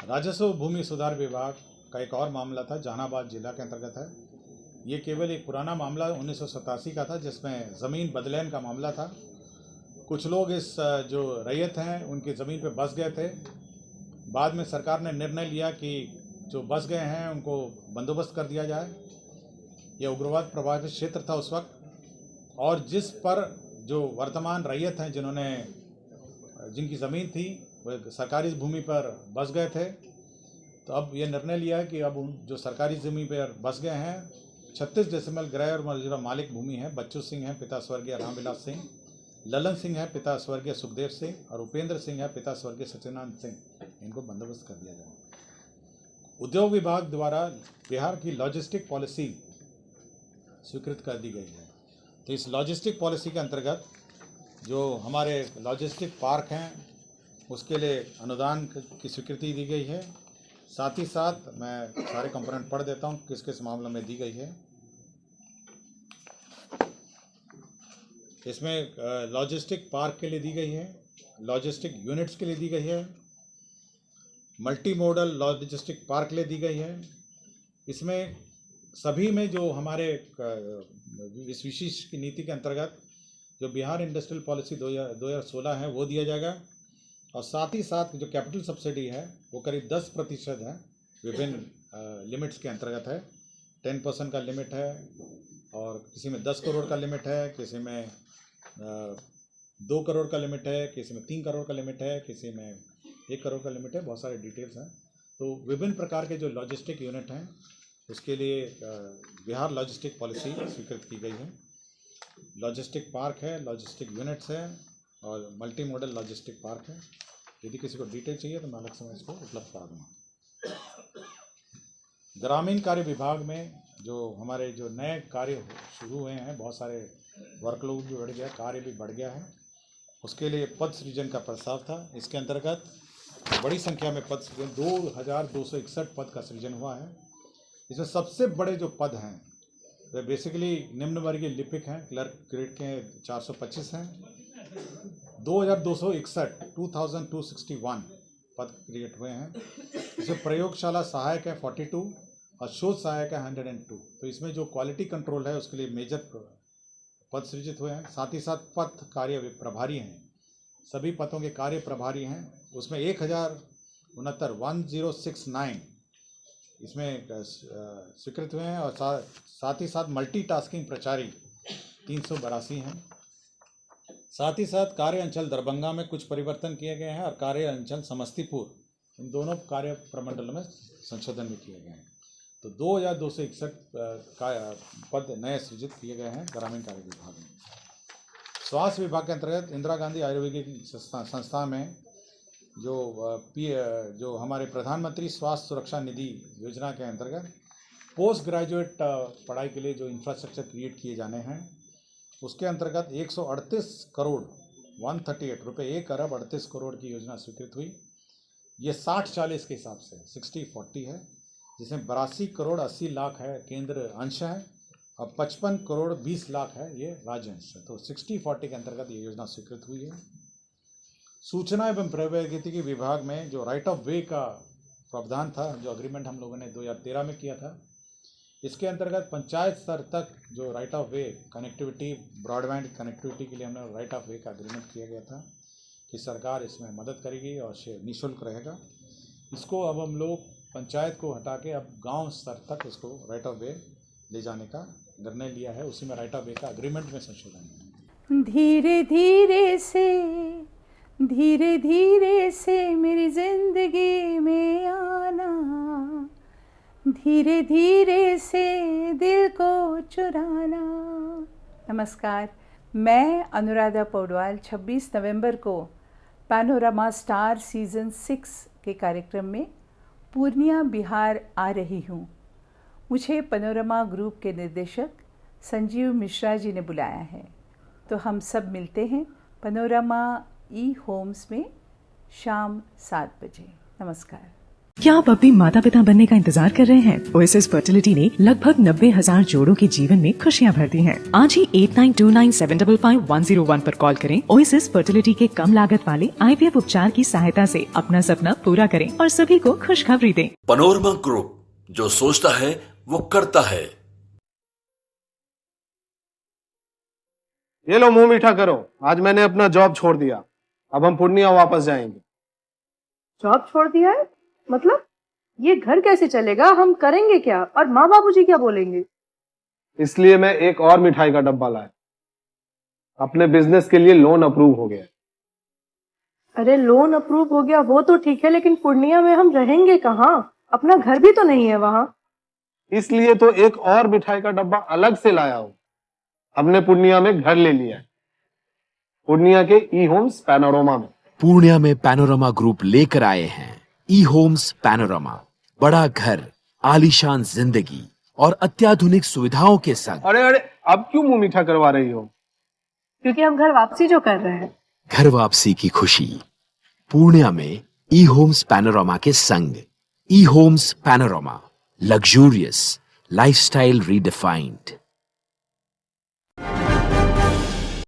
राजस्व भूमि सुधार विभाग का एक और मामला था, जहानाबाद जिला के अंतर्गत है। ये केवल एक पुराना मामला 1987 का था, जिसमें ज़मीन बदलैन का मामला था। कुछ लोग इस जो रैयत हैं उनकी ज़मीन पे बस गए थे। बाद में सरकार ने निर्णय लिया कि जो बस गए हैं उनको बंदोबस्त कर दिया जाए। ये उग्रवाद प्रभावित क्षेत्र था उस वक्त, और जिस पर जो वर्तमान रैयत हैं जिनकी ज़मीन थी वह सरकारी भूमि पर बस गए थे, तो अब ये निर्णय लिया है कि अब उन जो सरकारी ज़मीन पर बस गए हैं 36 डेसिमल गृह और मौजूदा मालिक भूमि है बच्चू सिंह हैं, पिता स्वर्गीय रामविलास सिंह, ललन सिंह है, पिता स्वर्गीय सुखदेव सिंह, और उपेंद्र सिंह है, पिता स्वर्गीय सत्यनारायण सिंह। इनको बंदोबस्त कर दिया जाए। उद्योग विभाग द्वारा बिहार की लॉजिस्टिक पॉलिसी स्वीकृत कर दी गई है। तो इस लॉजिस्टिक पॉलिसी के अंतर्गत जो हमारे लॉजिस्टिक पार्क हैं उसके लिए अनुदान की स्वीकृति दी गई है। साथ ही साथ मैं सारे कंपोनेंट पढ़ देता हूँ किस किस मामलों में दी गई है। इसमें लॉजिस्टिक पार्क के लिए दी गई है, लॉजिस्टिक यूनिट्स के लिए दी गई है, मल्टी मॉडल लॉजिस्टिक पार्क के लिए दी गई है। इसमें सभी में जो हमारे इस विशेष की नीति के अंतर्गत जो बिहार इंडस्ट्रियल पॉलिसी 2016 है वो दिया जाएगा, और साथ ही साथ जो कैपिटल सब्सिडी है वो करीब 10% है, विभिन्न लिमिट्स के अंतर्गत है। 10% का लिमिट है, और किसी में 10 करोड़ का लिमिट है, किसी में 2 करोड़ का लिमिट है, किसी में 3 करोड़ का लिमिट है, किसी में 1 करोड़ का लिमिट है। बहुत सारे डिटेल्स हैं। तो विभिन्न प्रकार के जो लॉजिस्टिक यूनिट हैं उसके लिए बिहार लॉजिस्टिक पॉलिसी स्वीकृत की गई है। लॉजिस्टिक पार्क है, लॉजिस्टिक यूनिट्स है, और मल्टी मॉडल लॉजिस्टिक पार्क है। यदि किसी को डिटेल चाहिए तो मैं अलग से इसको उपलब्ध करा दूँगा। ग्रामीण कार्य विभाग में जो हमारे जो नए कार्य शुरू हुए हैं, बहुत सारे वर्कलोड भी बढ़ गया, कार्य भी बढ़ गया है, उसके लिए पद सृजन का प्रस्ताव था। इसके अंतर्गत बड़ी संख्या में पद सृजन 2261 पद का सृजन हुआ है। इसमें सबसे बड़े जो पद हैं वे बेसिकली निम्न वर्गीय लिपिक हैं, क्लर्क ग्रेड के 425 हैं। 2261 पद क्रिएट हुए हैं। इसमें प्रयोगशाला सहायक है 42 और शोध सहायक है 102। तो इसमें जो क्वालिटी कंट्रोल है उसके लिए मेजर पद सृजित हुए हैं। साथ ही साथ पद कार्य प्रभारी हैं, सभी पदों के कार्य प्रभारी हैं। उसमें 1069 इसमें स्वीकृत हुए हैं, और साथ ही साथ मल्टीटास्किंग प्रचारी 382 हैं। साथ ही साथ कार्य अंचल दरभंगा में कुछ परिवर्तन किए गए हैं, और कार्य अंचल समस्तीपुर, इन दोनों कार्य प्रमंडलों में संशोधन भी किए गए हैं। तो 2261 पद नए सृजित किए गए हैं ग्रामीण कार्य विभाग में। स्वास्थ्य विभाग के अंतर्गत इंदिरा गांधी आयुर्वेदिक संस्था में जो हमारे प्रधानमंत्री स्वास्थ्य सुरक्षा निधि योजना के अंतर्गत पोस्ट ग्रेजुएट पढ़ाई के लिए जो इंफ्रास्ट्रक्चर क्रिएट किए जाने हैं, उसके अंतर्गत 138 करोड़ 138 रुपये 1 अरब 38 करोड़ की योजना स्वीकृत हुई। ये 60-40 के हिसाब से 60-40 है, जिसमें 82 करोड़ 80 लाख है केंद्र अंश है, और 55 करोड़ 20 लाख है ये राज्य अंश है। तो 60-40 के अंतर्गत ये योजना स्वीकृत हुई है। सूचना एवं प्रौद्योगिकी विभाग में जो राइट ऑफ वे का प्रावधान था, जो अग्रीमेंट हम लोगों ने 2013 में किया था, इसके अंतर्गत पंचायत स्तर तक जो right of way connectivity, broadband connectivity के लिए हमने राइट ऑफ वे का अग्रीमेंट किया गया था कि सरकार इसमें मदद करेगी और निःशुल्क रहेगा। इसको अब हम लोग पंचायत को हटा के अब गांव स्तर तक इसको राइट ऑफ वे ले जाने का निर्णय लिया है। उसी में राइट ऑफ वे का अग्रीमेंट में संशोधन है। धीरे धीरे से मेरी जिंदगी में आना, धीरे धीरे से दिल को चुराना। नमस्कार, मैं अनुराधा पौडवाल 26 नवंबर को पैनोरमा स्टार सीज़न 6 के कार्यक्रम में पूर्णिया बिहार आ रही हूँ। मुझे पैनोरमा ग्रुप के निर्देशक संजीव मिश्रा जी ने बुलाया है, तो हम सब मिलते हैं पैनोरमा ई होम्स में शाम 7 बजे। नमस्कार। क्या आप अब भी माता पिता बनने का इंतजार कर रहे हैं? ओएसएस फर्टिलिटी ने लगभग 90,000 जोड़ों के जीवन में खुशियां भर दी हैं। आज ही 8929755101 पर कॉल करें। ओएसएस फर्टिलिटी के कम लागत वाले आईवीएफ उपचार की सहायता से अपना सपना पूरा करें और सभी को खुशखबरी दें। पैनोरमा ग्रुप, जो सोचता है वो करता है। ये लो मुंह मीठा करो, आज मैंने अपना जॉब छोड़ दिया। अब हम पूर्णिया वापस जाएंगे। जॉब छोड़ दिया है? मतलब ये घर कैसे चलेगा? हम करेंगे क्या? और माँ बाबूजी क्या बोलेंगे? इसलिए मैं एक और मिठाई का डब्बा लाया। अपने बिजनेस के लिए लोन अप्रूव हो गया। अरे लोन अप्रूव हो गया वो तो ठीक है, लेकिन पूर्णिया में हम रहेंगे कहाँ? अपना घर भी तो नहीं है वहाँ। इसलिए तो एक और मिठाई का डब्बा अलग से लाया हूँ। हमने पूर्णिया में घर ले लिया है, पूर्णिया के ई होम्स पैनोरमा में। पूर्णिया में पैनोरमा ग्रुप लेकर आए हैं ई होम्स पैनोरमा। बड़ा घर, आलीशान जिंदगी और अत्याधुनिक सुविधाओं के संग। अरे अरे, अब क्यों मुंह मीठा करवा रही हो? क्योंकि हम घर वापसी जो कर रहे हैं। घर वापसी की खुशी पूर्णिया में ई होम्स पैनोरमा के संग। ई homes panorama, luxurious lifestyle redefined.